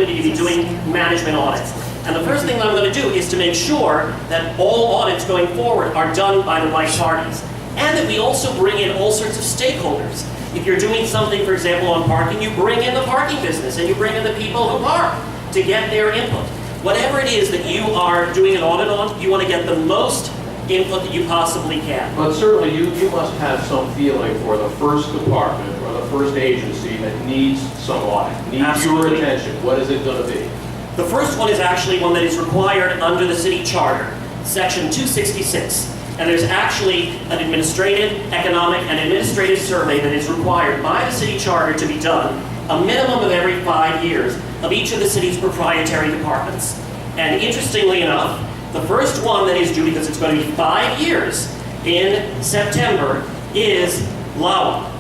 opportunity to be doing management audits. And the first thing that I'm going to do is to make sure that all audits going forward are done by the right parties. And that we also bring in all sorts of stakeholders. If you're doing something, for example, on parking, you bring in the parking business and you bring in the people who park to get their input. Whatever it is that you are doing an audit on, you want to get the most input that you possibly can. But certainly you must have some feeling for the first department or the first agency that needs some audit, needs Absolutely. your attention. What is it going to be? The first one is actually one that is required under the city charter, section 266. And there's actually an administrative, economic, and administrative survey that is required by the city charter to be done, a minimum of every 5 years, of each of the city's proprietary departments. And interestingly enough, the first one that is due, because it's going to be 5 years in September, is LAWA,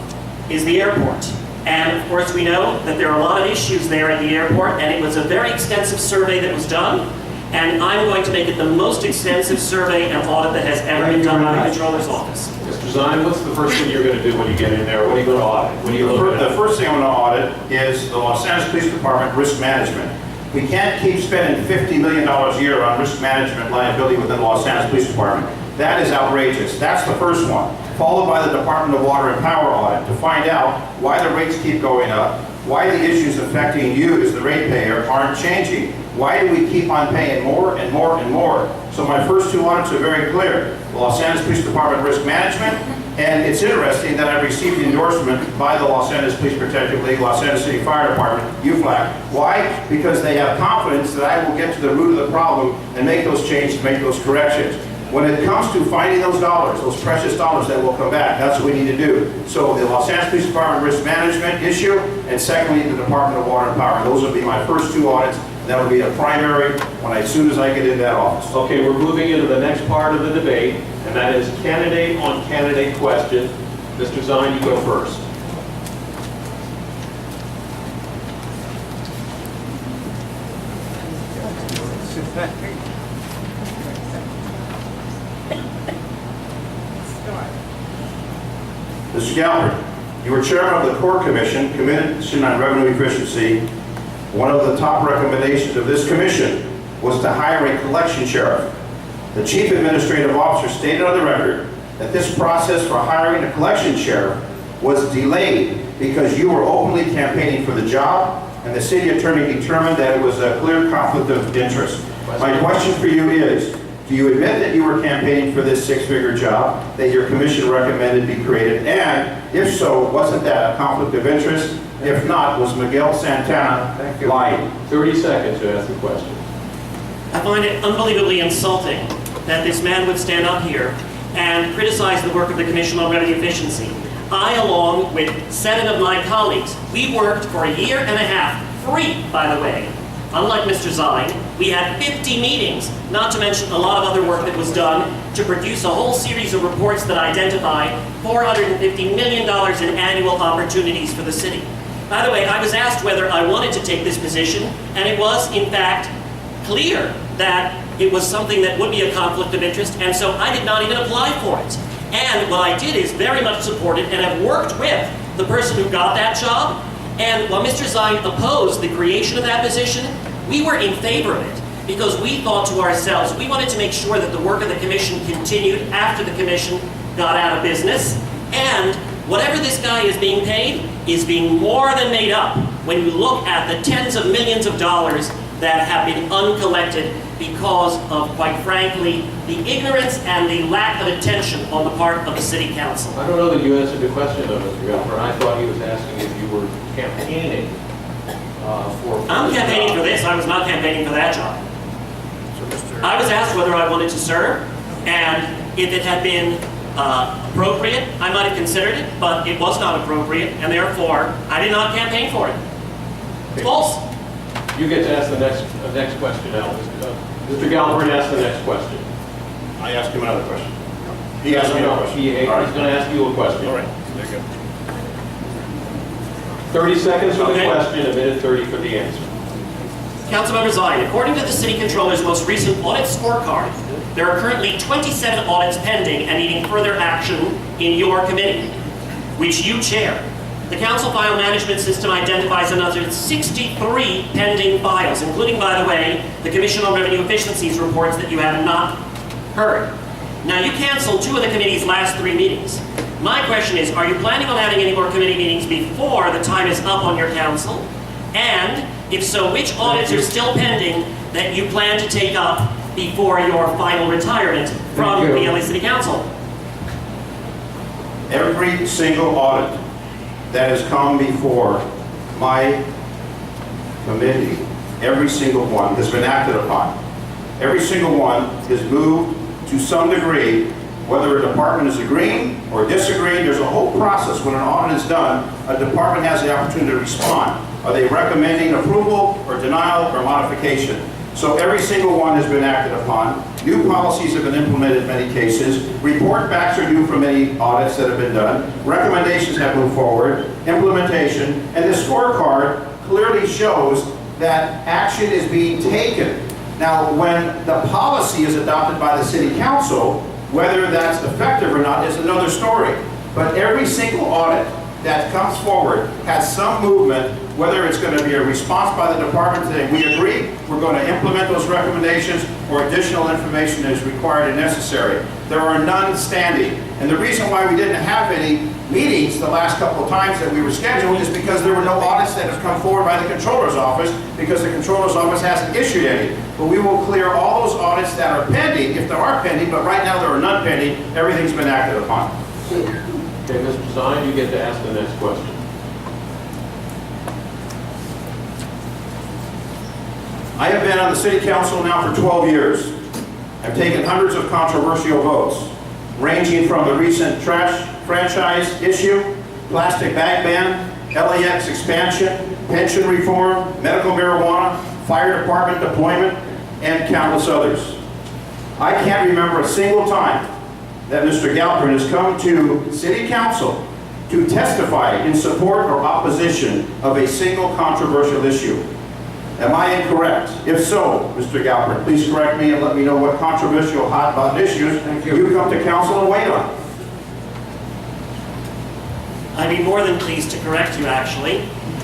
is the airport. And of course we know that there are a lot of issues there at the airport, and it was a very extensive survey that was done. And I'm going to make it the most extensive survey and audit that has ever been done by the Comptroller's Office. Mr. Zine, what's the first thing you're going to do when you get in there? What are you going to audit? What are you looking at? The first thing I'm going to audit is the Los Angeles Police Department risk management. We can't keep spending $50 million a year on risk management liability within the Los Angeles Police Department. That is outrageous. That's the first one. Followed by the Department of Water and Power audit to find out why the rates keep going up, why the issues affecting you as the ratepayer aren't changing. Why do we keep on paying more and more and more? So my first two audits are very clear. The Los Angeles Police Department Risk Management, and it's interesting that I received the endorsement by the Los Angeles Police Protective League, Los Angeles City Fire Department, UFLAC. Why? Because they have confidence that I will get to the root of the problem and make those changes, make those corrections. When it comes to finding those dollars, those precious dollars that will come back, that's what we need to do. So the Los Angeles Police Department Risk Management issue, and secondly, the Department of Water and Power. Those will be my first two audits. That would be a primary as soon as I get in that office. Okay, we're moving into the next part of the debate, and that is candidate on candidate question. Mr. Zine, you go first. Mr. Galbraith, you were chairman of the Core Commission on Revenue Efficiency. One of the top recommendations of this commission was to hire a collection sheriff. The chief administrative officer stated on the record that this process for hiring a collection sheriff was delayed because you were openly campaigning for the job, and the city attorney determined that it was a clear conflict of interest. My question for you is, do you admit that you were campaigning for this six-figure job that your commission recommended be created? And if so, wasn't that a conflict of interest? If not, was Miguel Santana lying? 30 seconds to ask the question. I find it unbelievably insulting that this man would stand up here and criticize the work of the Commission on Revenue Efficiency. I, along with 7 of my colleagues, we worked for a year and a half, free, by the way. Unlike Mr. Zine, we had 50 meetings, not to mention a lot of other work that was done to produce a whole series of reports that identify $450 million in annual opportunities for the city. By the way, I was asked whether I wanted to take this position, and it was, in fact, clear that it was something that would be a conflict of interest, and so I did not even apply for it. And what I did is very much support it, and have worked with the person who got that job. And while Mr. Zine opposed the creation of that position, we were in favor of it because we thought to ourselves, we wanted to make sure that the work of the commission continued after the commission got out of business, and whatever this guy is being paid is being more than made up when you look at the tens of millions of dollars that have been uncollected because of, quite frankly, the ignorance and the lack of attention on the part of the City Council. I don't know that you answered the question, though, Mr. Galbraith. I thought he was asking if you were campaigning for... I'm campaigning for this. I was not campaigning for that job. I was asked whether I wanted to serve, and if it had been appropriate, I might have considered it, but it was not appropriate, and therefore, I did not campaign for it. It's false. You get to ask the next question now. Mr. Galbraith asked the next question. I asked him another question. He asked me another question. He's going to ask you a question. All right. There you go. 30 seconds for the question, a minute 30 for the answer. Councilmember Zine, according to the City Controller's most recent audit scorecard, there are currently 27 audits pending and needing further action in your committee, which you chair. The council file management system identifies another 63 pending files, including, by the way, the Commission on Revenue Efficiency's reports that you have not heard. Now, you canceled 2 of the committee's last 3 meetings. My question is, are you planning on having any more committee meetings before the time is up on your council? And if so, which audits are still pending that you plan to take up before your final retirement from the LA City Council? Every single audit that has come before my committee, every single one has been acted upon. Every single one is moved to some degree, whether a department is agreeing or disagreeing. There's a whole process. When an audit is done, a department has the opportunity to respond. Are they recommending approval or denial or modification? So every single one has been acted upon. New policies have been implemented in many cases. Report backs are due from many audits that have been done. Recommendations have moved forward. Implementation. And the scorecard clearly shows that action is being taken. Now, when the policy is adopted by the City Council, whether that's effective or not is another story. But every single audit that comes forward has some movement, whether it's going to be a response by the department saying, we agree, we're going to implement those recommendations, or additional information is required and necessary. There are none standing. And the reason why we didn't have any meetings the last couple of times that we were scheduled is because there were no audits that have come forward by the Controller's Office, because the Controller's Office hasn't issued any. But we will clear all those audits that are pending, if there are pending, but right now there are none pending. Everything's been acted upon. Okay, Mr. Zine, you get to ask the next question. I have been on the City Council now for 12 years. I've taken hundreds of controversial votes, ranging from the recent trash franchise issue, plastic bag ban, LAX expansion, pension reform, medical marijuana, fire department deployment, and countless others. I can't remember a single time that Mr. Galpern has come to City Council to testify in support or opposition of a single controversial issue. Am I incorrect? If so, Mr. Galpern, please correct me and let me know what controversial hot button issues you come to council and wait on. I'd be more than pleased to correct you, actually.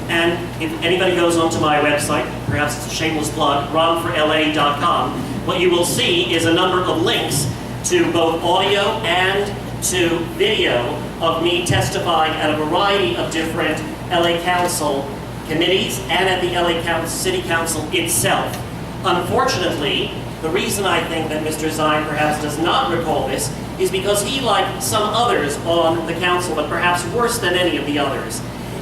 And if anybody goes onto my website, perhaps it's a shameless plug, ronforla.com, what you will see is a number of links to both audio and to video of me testifying at a variety of different LA Council committees and at the LA City Council itself. Unfortunately, the reason I think that Mr. Zine perhaps does not recall this is because he, like some others on the council, but perhaps worse than any of the others,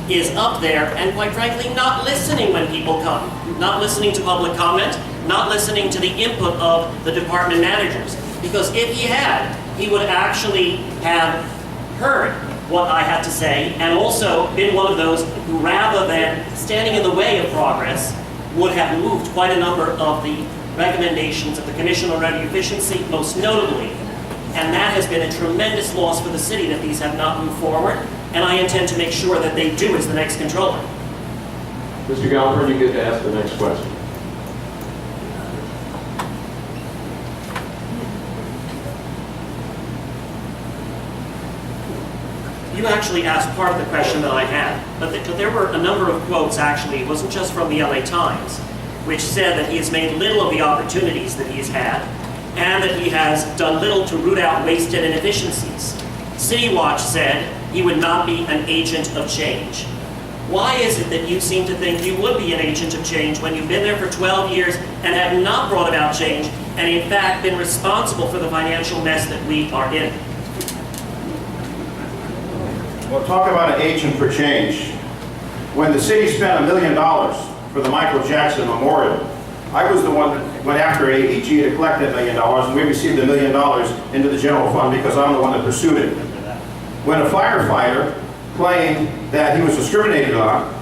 is up there and quite frankly not listening when people come, not listening to public comment, not listening to the input of the department managers. Because if he had, he would actually have heard what I had to say and also been one of those who, rather than standing in the way of progress, would have moved quite a number of the recommendations of the Commission on Revenue Efficiency, most notably. And that has been a tremendous loss for the city that these have not moved forward, and I intend to make sure that they do as the next controller. Mr. Galpern, you get to ask the next question. You actually asked part of the question that I had, but there were a number of quotes actually. It wasn't just from the LA Times, which said that he has made little of the opportunities that he's had, and that he has done little to root out wasted inefficiencies. City Watch said he would not be an agent of change. Why is it that you seem to think you would be an agent of change when you've been there for 12 years and have not brought about change, and in fact been responsible for the financial mess that we are in? Well, talk about an agent for change. When the city spent $1 million for the Michael Jackson Memorial, I was the one that went after AEG to collect that $1 million, and we received $1 million into the general fund because I'm the one that pursued it. When a firefighter claimed that he was discriminated on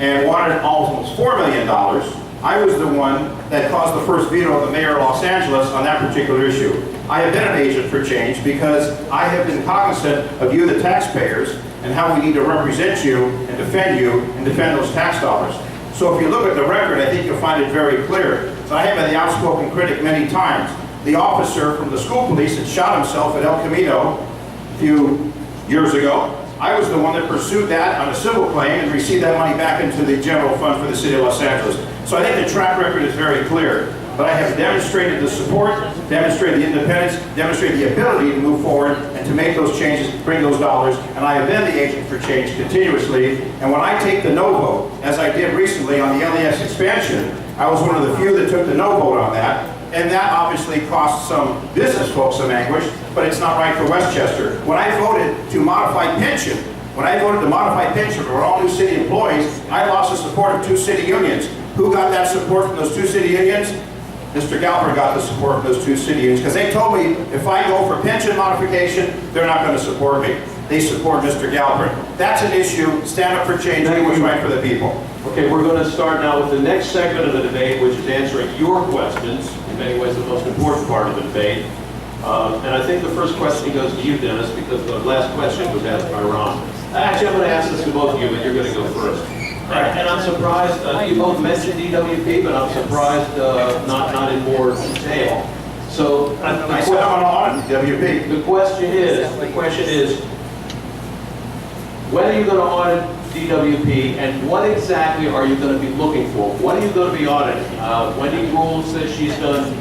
and wanted almost $4 million, I was the one that caused the first veto of the mayor of Los Angeles on that particular issue. I have been an agent for change because I have been cognizant of you, the taxpayers, and how we need to represent you and defend those tax dollars. So if you look at the record, I think you'll find it very clear. So I have been the outspoken critic many times. The officer from the school police had shot himself at El Camino a few years ago. I was the one that pursued that on a civil claim and received that money back into the general fund for the city of Los Angeles. So I think the track record is very clear. But I have demonstrated the support, demonstrated the independence, demonstrated the ability to move forward and to make those changes, bring those dollars, and I have been the agent for change continuously. And when I take the no vote, as I did recently on the LES expansion, I was one of the few that took the no vote on that. And that obviously cost some business folks some anguish, but it's not right for Westchester. When I voted to modify pension, for all new city employees, I lost the support of 2 city unions. Who got that support from those 2 city unions? Mr. Galper got the support of those 2 city unions, because they told me if I go for pension modification, they're not going to support me. They support Mr. Galper. That's an issue. Stand up for change. Do what's right for the people. Okay, we're going to start now with the next segment of the debate, which is answering your questions. In many ways, the most important part of the debate. And I think the first question goes to you, Dennis, because the last question was asked by Ron. Actually, I'm going to ask this to both of you, but you're going to go first. And I'm surprised, you both mentioned DWP, but I'm surprised not in more detail. So I said I'm on DWP. The question is, when are you going to audit DWP, and what exactly are you going to be looking for? What are you going to be auditing? Wendy Rule says she's done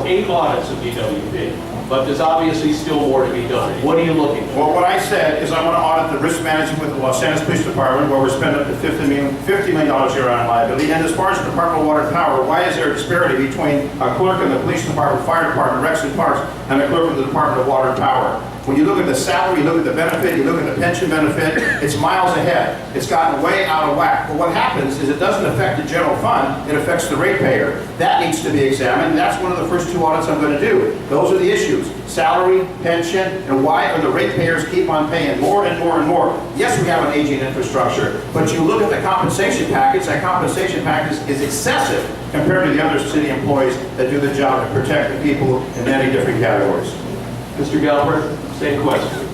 8 audits of DWP. But there's obviously still more to be done. What are you looking for? Well, what I said is I want to audit the risk management with the Los Angeles Police Department, where we're spending up to $50 million a year on liability. And as far as the Department of Water and Power, why is there a disparity between a clerk in the police department, fire department, Rex and Parks, and a clerk in the Department of Water and Power? When you look at the salary, you look at the benefit, you look at the pension benefit, it's miles ahead. It's gotten way out of whack. But what happens is it doesn't affect the general fund, it affects the ratepayer. That needs to be examined. That's one of the first 2 audits I'm going to do. Those are the issues: salary, pension, and why are the ratepayers keep on paying more and more and more? Yes, we have an aging infrastructure, but you look at the compensation package, that compensation package is excessive compared to the other city employees that do the job to protect the people in many different categories. Mr. Galper, same question.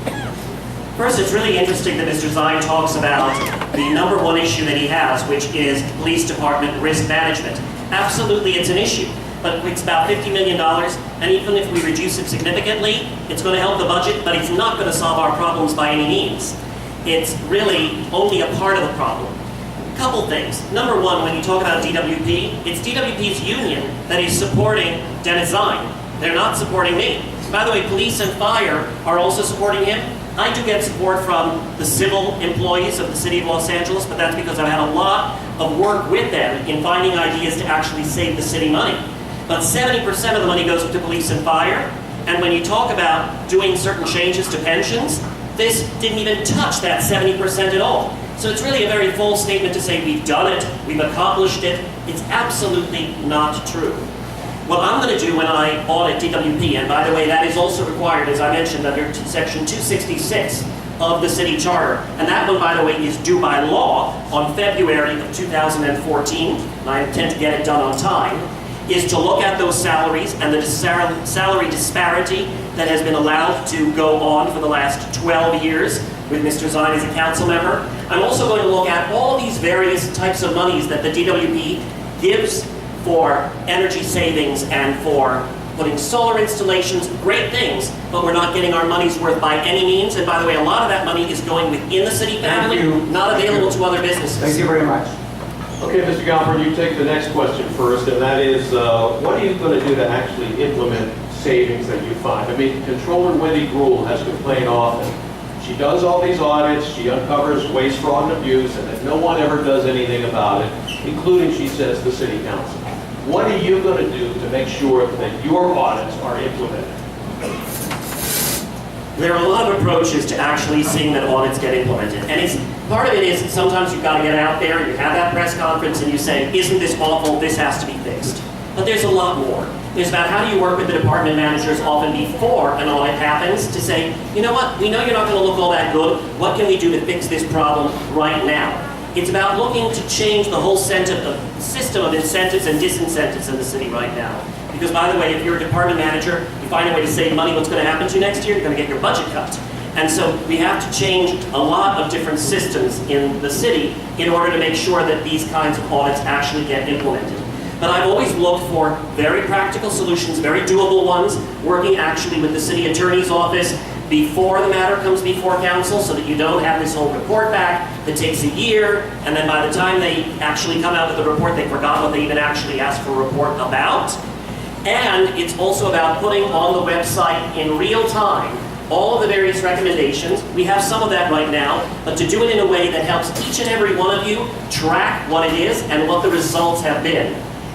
First, it's really interesting that Mr. Zine talks about the #1 issue that he has, which is police department risk management. Absolutely, it's an issue, but it's about $50 million, and even if we reduce it significantly, it's going to help the budget, but it's not going to solve our problems by any means. It's really only a part of the problem. A couple things. #1, when you talk about DWP, it's DWP's union that is supporting Dennis Zine. They're not supporting me. By the way, police and fire are also supporting him. I do get support from the civil employees of the city of Los Angeles, but that's because I've had a lot of work with them in finding ideas to actually save the city money. But 70% of the money goes to police and fire, and when you talk about doing certain changes to pensions, this didn't even touch that 70% at all. So it's really a very false statement to say we've done it, we've accomplished it. It's absolutely not true. What I'm going to do when I audit DWP, and by the way, that is also required, as I mentioned, under Section 266 of the city charter, and that one, by the way, is due by law on February of 2014, and I intend to get it done on time, is to look at those salaries and the salary disparity that has been allowed to go on for the last 12 years with Mr. Zine as a council member. I'm also going to look at all these various types of monies that the DWP gives for energy savings and for putting solar installations, great things, but we're not getting our money's worth by any means. And by the way, a lot of that money is going within the city family, not available to other businesses. Thank you very much. Okay, Mr. Galper, you take the next question first, and that is, what are you going to do to actually implement savings that you find? I mean, Controller Wendy Gruhl has complained often. She does all these audits, she uncovers waste, fraud, and abuse, and that no one ever does anything about it, including, she says, the city council. What are you going to do to make sure that your audits are implemented? There are a lot of approaches to actually seeing that audits get implemented. And part of it is sometimes you've got to get out there and you have that press conference and you say, isn't this awful, this has to be fixed. But there's a lot more. There's about how do you work with the department managers often before an audit happens to say, you know what, we know you're not going to look all that good, what can we do to fix this problem right now? It's about looking to change the whole system of incentives and disincentives in the city right now. Because by the way, if you're a department manager, you find a way to save money, what's going to happen to you next year? You're going to get your budget cut. And so we have to change a lot of different systems in the city in order to make sure that these kinds of audits actually get implemented. But I've always looked for very practical solutions, very doable ones, working actually with the city attorney's office, before the matter comes before council, so that you don't have this whole report back that takes a year, and then by the time they actually come out with the report, they forgot what they even actually asked for a report about. And it's also about putting on the website in real time all of the various recommendations. We have some of that right now, but to do it in a way that helps each and every one of you track what it is and what the results have been.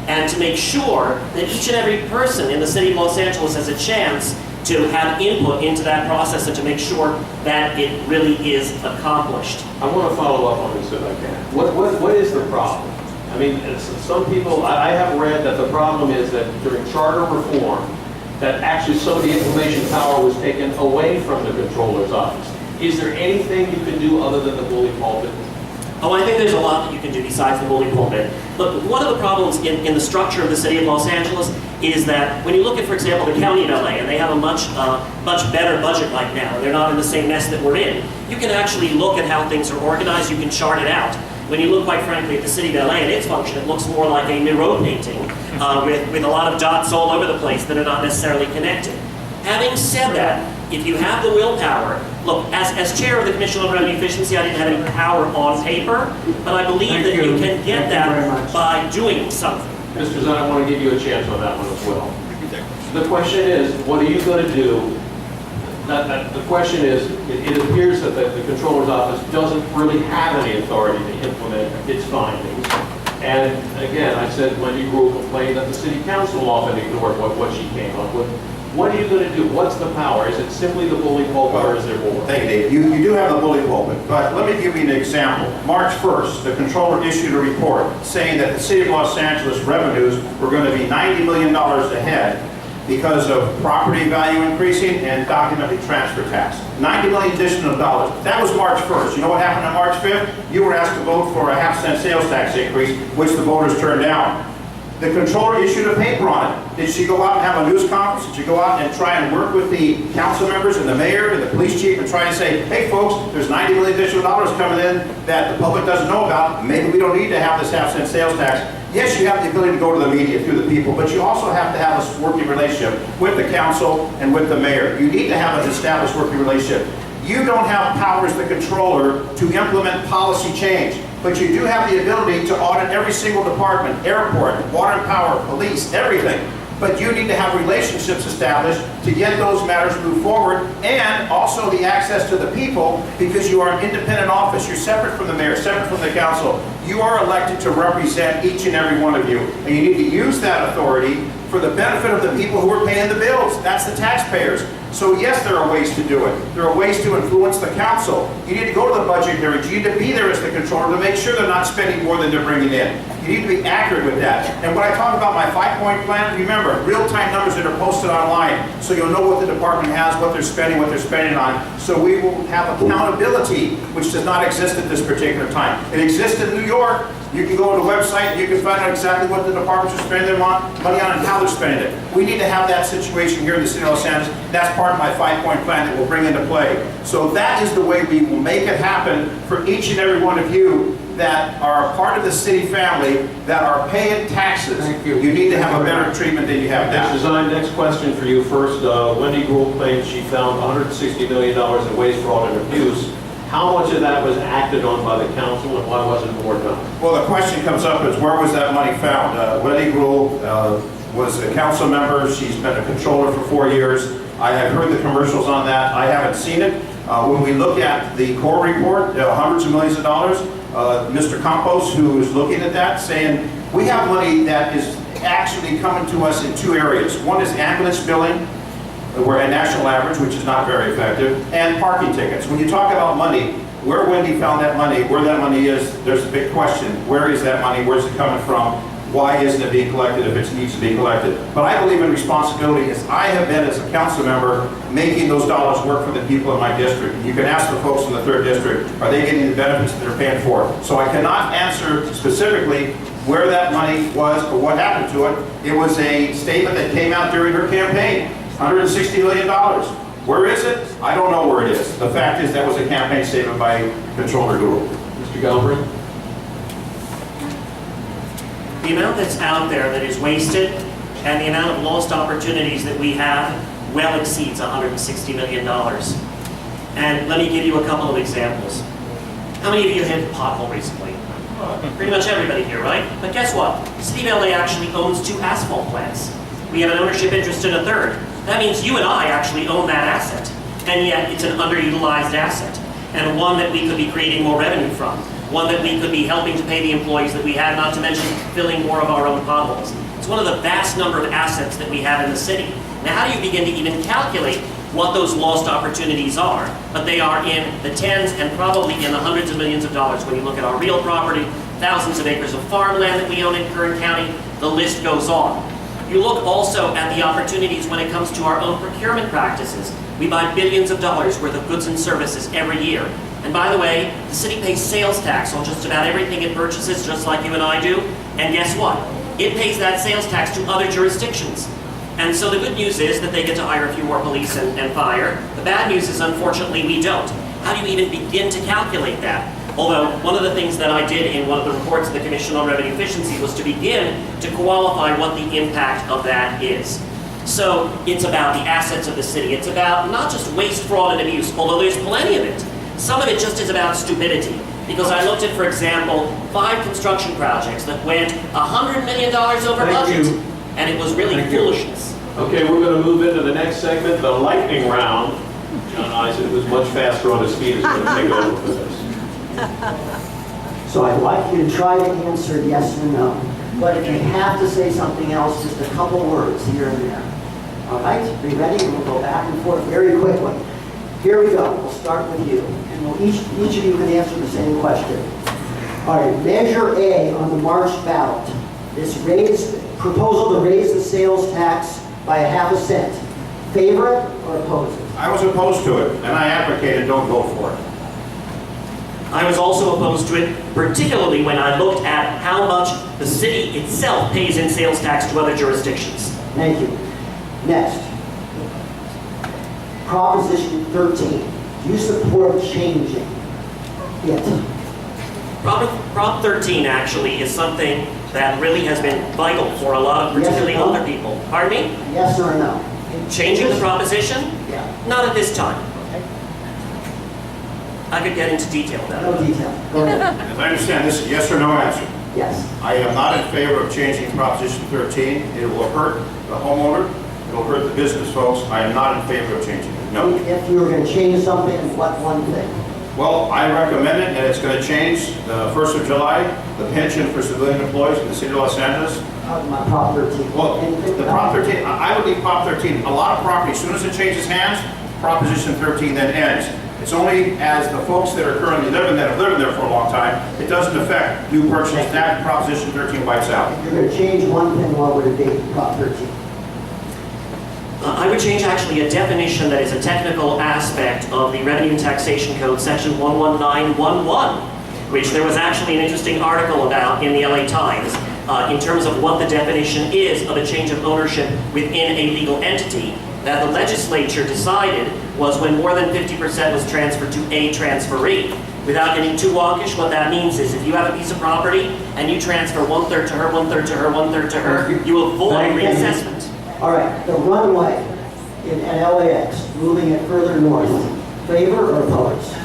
And to make sure that each and every person in the city of Los Angeles has a chance to have input into that process and to make sure that it really is accomplished. I want to follow up on this if I can. What is the problem? I mean, some people, I have read that the problem is that during charter reform, that actually some of the information power was taken away from the controller's office. Is there anything you can do other than the bully pulpit? Oh, I think there's a lot that you can do besides the bully pulpit. Look, one of the problems in the structure of the city of Los Angeles is that when you look at, for example, the county of LA, and they have a much better budget right now, they're not in the same mess that we're in, you can actually look at how things are organized, you can chart it out. When you look, quite frankly, at the city of LA and its function, it looks more like a Miro painting with a lot of dots all over the place that are not necessarily connected. Having said that, if you have the willpower, look, as chair of the Commission on Revenue Efficiency, I didn't have any power on paper, but I believe that you can get that by doing something. Mr. Zahn, I want to give you a chance on that one as well. The question is, what are you going to do? The question is, it appears that the Controller's Office doesn't really have any authority to implement its findings. And again, I said Wendy Rule complained that the City Council often ignored what she came up with. What are you going to do? What's the power? Is it simply the bully pulpit or is there more? Thank you, Dave. You do have the bully pulpit, but let me give you an example. March 1st, the controller issued a report saying that the city of Los Angeles revenues were going to be $90 million ahead because of property value increasing and documented transfer tax. $90 million additional dollars. That was March 1st. You know what happened on March 5th? You were asked to vote for a half-cent sales tax increase, which the voters turned down. The controller issued a paper on it. Did she go out and have a news conference? Did she go out and try and work with the council members and the mayor and the police chief and try and say, hey folks, there's $90 million additional dollars coming in that the public doesn't know about. Maybe we don't need to have this half-cent sales tax. Yes, you have the ability to go to the media through the people, but you also have to have a working relationship with the council and with the mayor. You need to have an established working relationship. You don't have power as the controller to implement policy change, but you do have the ability to audit every single department, airport, water and power, police, everything. But you need to have relationships established to get those matters moved forward, and also the access to the people, because you are an independent office. You're separate from the mayor, separate from the council. You are elected to represent each and every one of you, and you need to use that authority for the benefit of the people who are paying the bills. That's the taxpayers. So yes, there are ways to do it. There are ways to influence the council. You need to go to the budget hearings. You need to be there as the controller to make sure they're not spending more than they're bringing in. You need to be accurate with that. And when I talk about my 5-point plan, remember, real-time numbers that are posted online, so you'll know what the department has, what they're spending on. So we will have accountability, which does not exist at this particular time. It exists in New York. You can go to the website and you can find out exactly what the departments are spending their money on and how they're spending it. We need to have that situation here in the city of Los Angeles. That's part of my 5-point plan that we'll bring into play. So that is the way we will make it happen for each and every one of you that are a part of the city family, that are paying taxes. Thank you. You need to have a better treatment than you have now. Mr. Zine, next question for you first. Wendy Gould claims she found $160 million in waste, fraud, and abuse. How much of that was acted on by the council and why wasn't more done? Well, the question comes up is where was that money found? Wendy Gould was a council member. She's been a controller for 4 years. I have heard the commercials on that. I haven't seen it. When we look at the core report, hundreds of millions of dollars, Mr. Campos, who is looking at that, saying we have money that is actually coming to us in 2 areas. One is ambulance billing. We're at national average, which is not very effective, and parking tickets. When you talk about money, where Wendy found that money, where that money is, there's a big question. Where is that money? Where's it coming from? Why isn't it being collected if it needs to be collected? But I believe in responsibility, as I have been as a council member, making those dollars work for the people in my district. You can ask the folks in the 3rd district, are they getting the benefits that they're paying for? So I cannot answer specifically where that money was or what happened to it. It was a statement that came out during her campaign. $160 million. Where is it? I don't know where it is. The fact is that was a campaign statement by Controller Gould. Mr. Galbraith? The amount that's out there that is wasted and the amount of lost opportunities that we have well exceeds $160 million. And let me give you a couple of examples. How many of you hit a pothole recently? Pretty much everybody here, right? But guess what? The City of LA actually owns 2 asphalt plants. We have an ownership interest in a 3rd. That means you and I actually own that asset. And yet it's an underutilized asset. And one that we could be creating more revenue from. One that we could be helping to pay the employees that we have, not to mention filling more of our own potholes. It's one of the vast number of assets that we have in the city. Now, how do you begin to even calculate what those lost opportunities are? But they are in the tens and probably in the hundreds of millions of dollars when you look at our real property, thousands of acres of farmland that we own in Kern County, the list goes on. You look also at the opportunities when it comes to our own procurement practices. We buy billions of dollars worth of goods and services every year. And by the way, the city pays sales tax on just about everything it purchases, just like you and I do. And guess what? It pays that sales tax to other jurisdictions. And so the good news is that they get to hire a few more police and fire. The bad news is, unfortunately, we don't. How do you even begin to calculate that? Although, one of the things that I did in one of the reports of the Commission on Revenue Efficiency was to begin to qualify what the impact of that is. So, it's about the assets of the city. It's about not just waste, fraud, and abuse, although there's plenty of it. Some of it just is about stupidity. Because I looked at, for example, 5 construction projects that went $100 million over budget. And it was really foolishness. Okay, we're going to move into the next segment, the lightning round. John Eisen, who's much faster on his feet, is going to take over for this. So I'd like you to try to answer yes or no. But if you have to say something else, just a couple words here and there. All right, are you ready? We'll go back and forth very quickly. Here we go. We'll start with you. And we'll each of you can answer the same question. All right, Measure A on the March ballot. This proposal to raise the sales tax by ½ cent. Favor it or oppose it? I was opposed to it, and I advocated don't vote for it. I was also opposed to it, particularly when I looked at how much the city itself pays in sales tax to other jurisdictions. Thank you. Next. Proposition 13. Do you support changing it? Prop 13 actually is something that really has been vital for a lot of particularly Yes or no? older people. Pardon me? Yes or no? Changing the proposition? Yeah. Not at this time. I could get into detail about No it. detail. Go ahead. As I understand, this is a yes or no answer. Yes. I am not in favor of changing Proposition 13. It will hurt the homeowner. It will hurt the business folks. I am not in favor of changing it. No. If you were going to change something, what one thing? Well, I recommend it, and it's going to change the 1st of July, the pension for civilian employees in the city of Los Angeles. Talking about Prop 13. Well, Anything the about- Prop 13, I would leave Prop 13. A lot of property, as soon as it changes hands, Proposition 13 then ends. It's only as the folks that are currently living, that have lived there for a long time, it doesn't affect new purchases. That Proposition 13 wipes out. If you're going to change one thing, what would it be? Prop 13. I would change actually a definition that is a technical aspect of the Revenue and Taxation Code, Section 11911, which there was actually an interesting article about in the LA Times in terms of what the definition is of a change of ownership within a legal entity that the legislature decided was when more than 50% was transferred to a transferee. Without getting too wonkish, what that means is if you have a piece of property and you transfer 1/3 to her, 1/3 to her, 1/3 to her, you avoid reassessment. All right, the runway at LAX, moving it further north. Favor or oppose?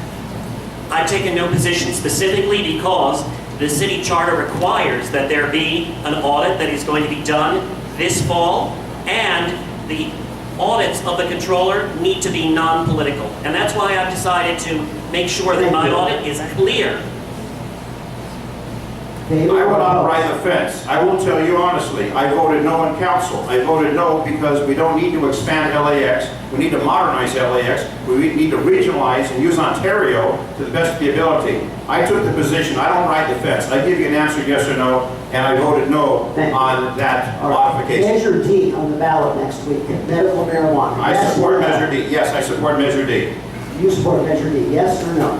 I've taken no position specifically because the city charter requires that there be an audit that is going to be done this fall, and the audits of the controller need to be non-political. And that's why I've decided to make sure that my audit is clear. Favor I or will not oppose? ride the fence. I will tell you honestly, I voted no in council. I voted no because we don't need to expand LAX. We need to modernize LAX. We need to regionalize and use Ontario to the best of the ability. I took the position, I don't ride the fence. I give you an answer, yes or no, and I voted no on that All right. modification. Measure D on the ballot next week, medical marijuana. I Yes support or no? Measure D. Yes, I support Measure D. You support Measure D, yes or no?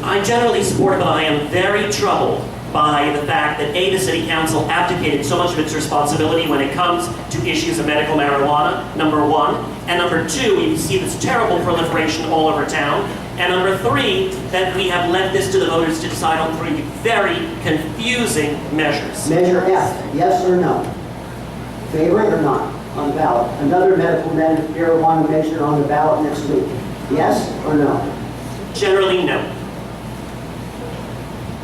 I generally support it, but I am very troubled by the fact that A, the city council abdicated so much of its responsibility when it comes to issues of medical marijuana, number one. And number two, you see this terrible proliferation all over town. And number three, that we have left this to the voters to decide on 3 very confusing measures. Measure F, yes or no? Favor it or not on the ballot? Another medical marijuana measure on the ballot next week. Yes or no? Generally, no.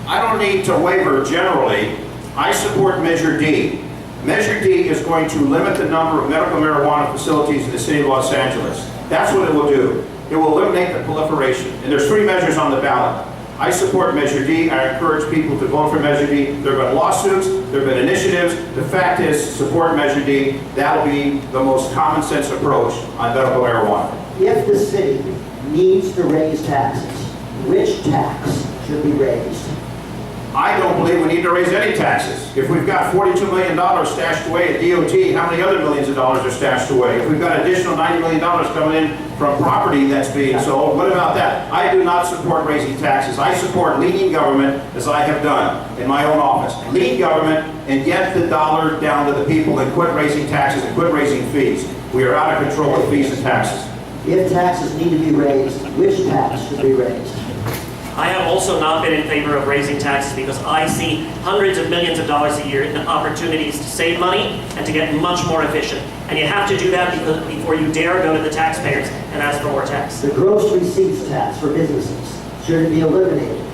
I don't need to waver generally. I support Measure D. Measure D is going to limit the number of medical marijuana facilities in the city of Los Angeles. That's what it will do. It will eliminate the proliferation. And there's 3 measures on the ballot. I support Measure D. I encourage people to vote for Measure D. There have been lawsuits, there have been initiatives. The fact is, support Measure D. That'll be the most common sense approach on medical marijuana. If the city needs to raise taxes, which tax should be raised? I don't believe we need to raise any taxes. If we've got $42 million stashed away at DOT, how many other millions of dollars are stashed away? If we've got additional $90 million coming in from property that's being sold, what about that? I do not support raising taxes. I support leading government, as I have done in my own office. Lead government and get the dollar down to the people and quit raising taxes and quit raising fees. We are out of control with fees and taxes. If taxes need to be raised, which tax should be raised? I have also not been in favor of raising taxes because I see hundreds of millions of dollars a year in opportunities to save money and to get much more efficient. And you have to do that before you dare go to the taxpayers and ask for more tax. The gross receipts tax for businesses, should it be eliminated?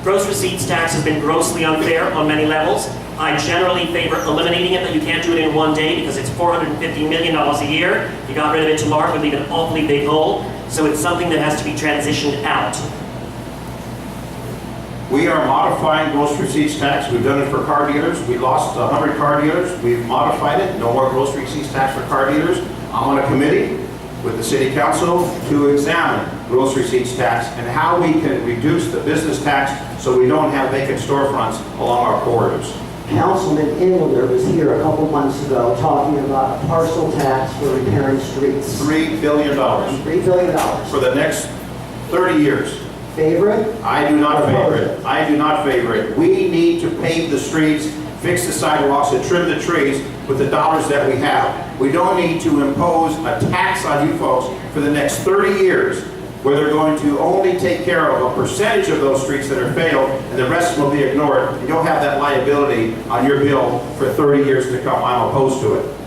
Gross receipts tax has been grossly unfair on many levels. I generally favor eliminating it, but you can't do it in one day because it's $450 million a year. If you got rid of it tomorrow, it would leave an awfully big hole. So it's something that has to be transitioned out. We are modifying gross receipts tax. We've done it for car dealers. We lost 100 car dealers. We've modified it. No more gross receipts tax for car dealers. I'm on a committee with the city council to examine gross receipts tax and how we can reduce the business tax so we don't have vacant storefronts along our corridors. Councilman Inlander was here a couple months ago talking about a parcel tax for repairing streets. $3 billion $3 billion. for the next 30 years. Favor it? I do not favor it. I do not favor it. We need to pave the streets, fix the sidewalks, and trim the trees with the dollars that we have. We don't need to impose a tax on you folks for the next 30 years where they're going to only take care of a percentage of those streets that are failed and the rest will be ignored. And you'll have that liability on your bill for 30 years to come. I'm opposed to it.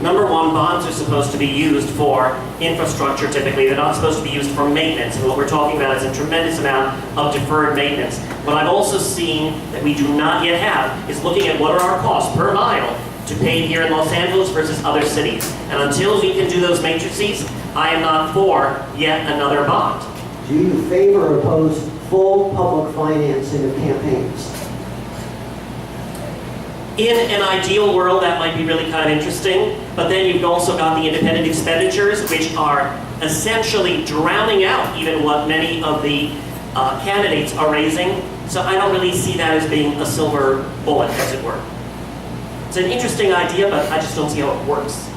Number one, bonds are supposed to be used for infrastructure typically. They're not supposed to be used for maintenance. And what we're talking about is a tremendous amount of deferred maintenance. What I've also seen that we do not yet have is looking at what are our costs per mile to pave here in Los Angeles versus other cities. And until we can do those matrices, I am not for yet another bond. Do you favor or oppose full public financing of campaigns? In an ideal world, that might be really kind of interesting, but then you've also got the independent expenditures, which are essentially drowning out even what many of the candidates are raising. So I don't really see that as being a silver bullet, as it were. It's an interesting idea, but I just don't see how it works.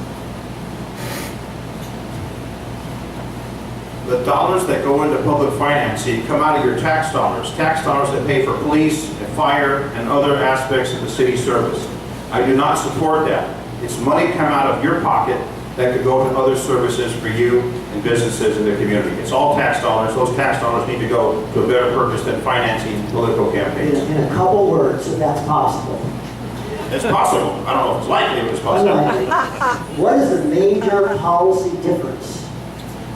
The dollars that go into public financing come out of your tax dollars that pay for police and fire and other aspects of the city service. I do not support that. It's money come out of your pocket that could go to other services for you and businesses in the community. It's all tax dollars. Those tax dollars need to go to a better purpose than financing political campaigns. In a couple words, if that's possible. It's possible. I don't know if it's likely, but it's possible. Unlikely. What is the major policy difference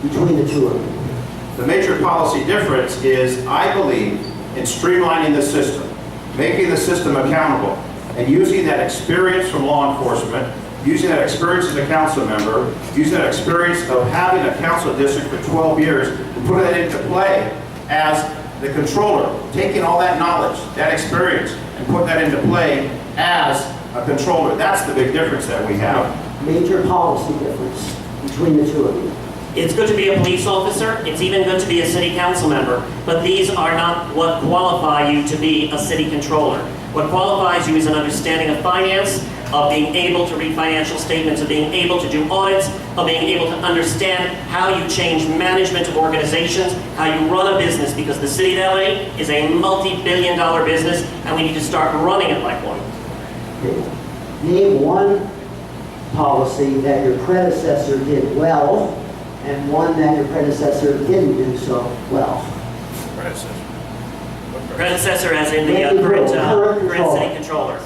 between the two of them? The major policy difference is, I believe, in streamlining the system, making the system accountable, and using that experience from law enforcement, using that experience as a council member, using that experience of having a council district for 12 years, and putting that into play as the controller, taking all that knowledge, that experience, and putting that into play as a controller. That's the big difference that we have. Major policy difference between the two of you. It's good to be a police officer. It's even good to be a city council member. But these are not what qualify you to be a city controller. What qualifies you is an understanding of finance, of being able to read financial statements, of being able to do audits, of being able to understand how you change management of organizations, how you run a business, because the city of LA is a multi-billion-dollar business, and we need to start running it like one. Name one policy that your predecessor did well, and one that your predecessor didn't do so well. Predecessor as in the current city controller.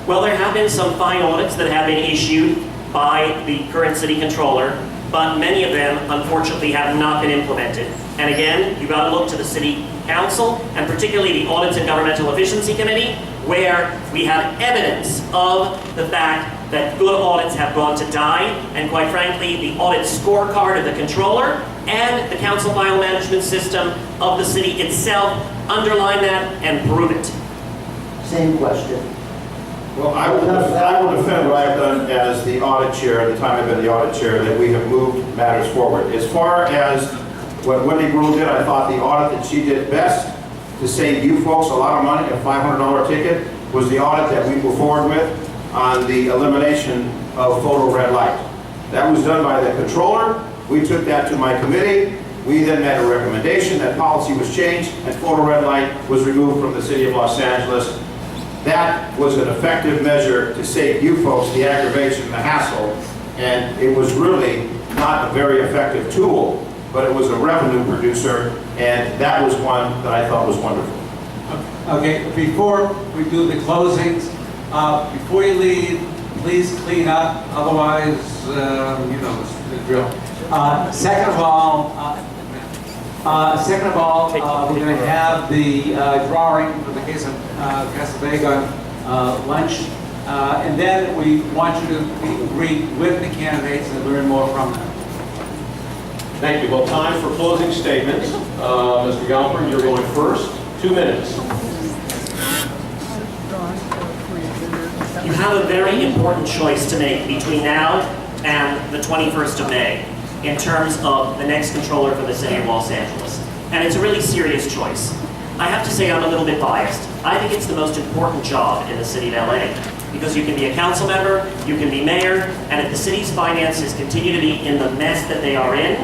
Well, there have been some fine audits that have been issued by the current city controller. but many of them, unfortunately, have not been implemented. And again, you've got to look to the City Council, and particularly the Audits and Governmental Efficiency Committee, where we have evidence of the fact that good audits have gone to die, and quite frankly, the audit scorecard of the controller and the council file management system of the city itself underline that and prove it. Same question. Well, I will defend what I've done as the audit chair, the time I've been the audit chair, that we have moved matters forward. As far as what Wendy Gruhl did, I thought the audit that she did best to save you folks a lot of money, a $500 ticket, was the audit that we moved forward with on the elimination of photo red light. That was done by the controller. We took that to my committee. We then made a recommendation that policy was changed and photo red light was removed from the city of Los Angeles. That was an effective measure to save you folks the aggravation and the hassle, and it was really not a very effective tool, but it was a revenue producer, and that was one that I thought was wonderful. Okay, before we do the closings, before you leave, please clean up, otherwise, you know the drill. Second of all, we're going to have the drawing for the case of Casablanca lunch, and then we want you to agree with the candidates and learn more from them. Thank you. Well, time for closing statements. Mr. Galper, you're going first. 2 minutes. You have a very important choice to make between now and the 21st of May in terms of the next controller for the city of Los Angeles. And it's a really serious choice. I have to say I'm a little bit biased. I think it's the most important job in the city of LA because you can be a council member, you can be mayor, and if the city's finances continue to be in the mess that they are in,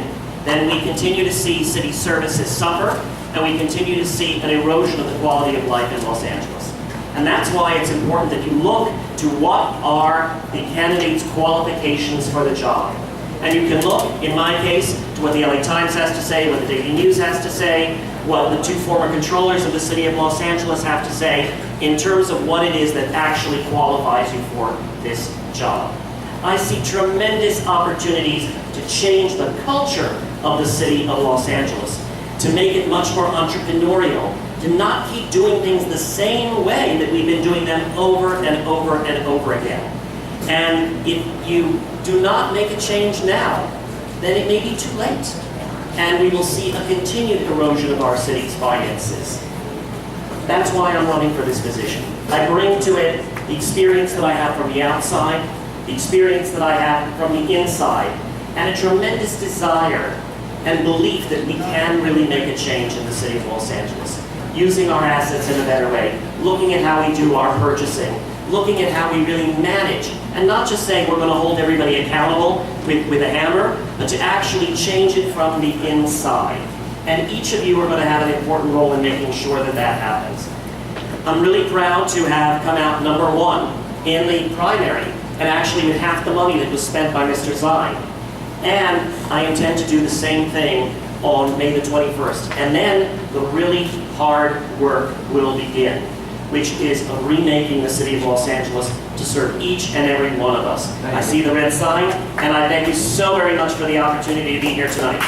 then we continue to see city services suffer, and we continue to see an erosion of the quality of life in Los Angeles. And that's why it's important that you look to what are the candidates' qualifications for the job. And you can look, in my case, to what the LA Times has to say, what the Daily News has to say, what the two former controllers of the city of Los Angeles have to say, in terms of what it is that actually qualifies you for this job. I see tremendous opportunities to change the culture of the city of Los Angeles, to make it much more entrepreneurial, to not keep doing things the same way that we've been doing them over and over and over again. And if you do not make a change now, then it may be too late. And we will see a continued erosion of our city's finances. That's why I'm running for this position. I bring to it the experience that I have from the outside, the experience that I have from the inside, and a tremendous desire and belief that we can really make a change in the city of Los Angeles, using our assets in a better way, looking at how we do our purchasing, looking at how we really manage, and not just saying we're going to hold everybody accountable with a hammer, but to actually change it from the inside. And each of you are going to have an important role in making sure that that happens. I'm really proud to have come out #1 in the primary, and actually with half the money that was spent by Mr. Zine. And I intend to do the same thing on May the 21st. And then the really hard work will begin, which is of remaking the city of Los Angeles to serve each and every one of us. I see the red sign, and I thank you so very much for the opportunity to be here tonight.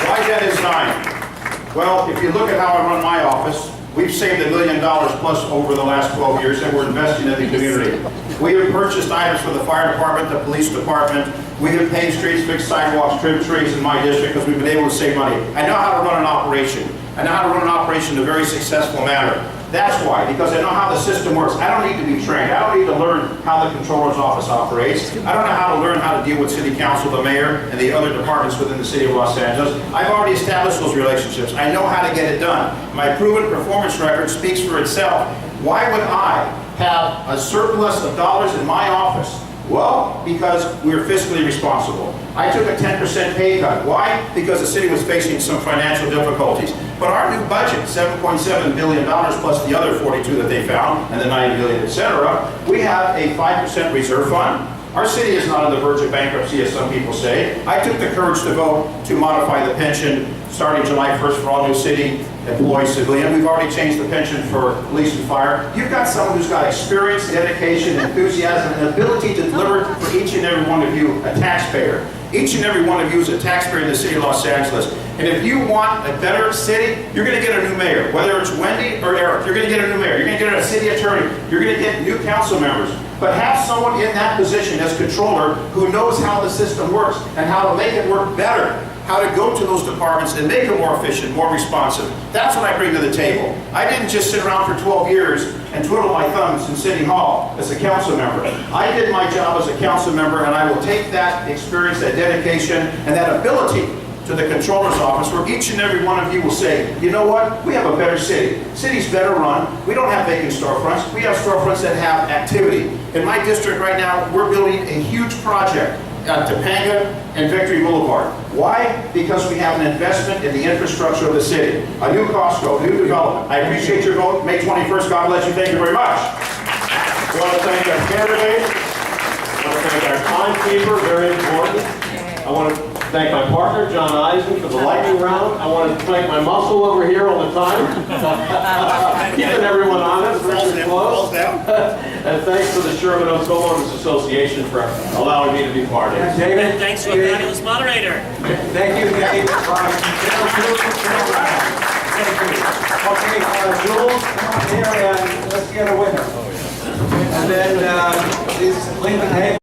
Why Dennis Zine? Well, if you look at how I run my office, we've saved $1 million plus over the last 12 years, and we're investing in the community. We have purchased items for the fire department, the police department. We have paved streets, fixed sidewalks, trimmed trees in my district because we've been able to save money. I know how to run an operation. I know how to run an operation in a very successful manner. That's why, because I know how the system works. I don't need to be trained. I don't need to learn how the controller's office operates. I don't know how to learn how to deal with city council, the mayor, and the other departments within the city of Los Angeles. I've already established those relationships. I know how to get it done. My proven performance record speaks for itself. Why would I have a surplus of dollars in my office? Well, because we're fiscally responsible. I took a 10% pay cut. Why? Because the city was facing some financial difficulties. But our new budget, $7.7 billion plus the other 42 that they found, and the 90 billion, etc., we have a 5% reserve fund. Our city is not on the verge of bankruptcy, as some people say. I took the courage to vote to modify the pension starting July 1st for all new city employee civilian. We've already changed the pension for police and fire. You've got someone who's got experience, dedication, enthusiasm, and ability to deliver for each and every one of you, a taxpayer. Each and every one of you is a taxpayer in the city of Los Angeles. And if you want a better city, you're going to get a new mayor. Whether it's Wendy or Eric, you're going to get a new mayor. You're going to get a city attorney. You're going to get new council members. But have someone in that position as controller who knows how the system works and how to make it work better, how to go to those departments and make it more efficient, more responsive. That's what I bring to the table. I didn't just sit around for 12 years and twiddle my thumbs in City Hall as a council member. I did my job as a council member, and I will take that experience, that dedication, and that ability to the controller's office, where each and every one of you will say, you know what, we have a better city. City's better run. We don't have vacant storefronts. We have storefronts that have activity. In my district right now, we're building a huge project at Topanga and Victory Boulevard. Why? Because we have an investment in the infrastructure of the city. A new Costco, new development. I appreciate your vote. May 21st, God bless you. Thank you very much. I want to thank our candidates. I want to thank our timekeeper, very important. I want to thank my partner, John Eisen, for the lightning round. I want to thank my muscle over here all the time, keeping everyone honest, very close. And thanks to the Sherman Oaks Homeowners Association for allowing me to be part of it. David? Thanks to a fabulous moderator. Thank you, Dave. Okay, Jules, come on here and let's get a winner. And then, please clean the table.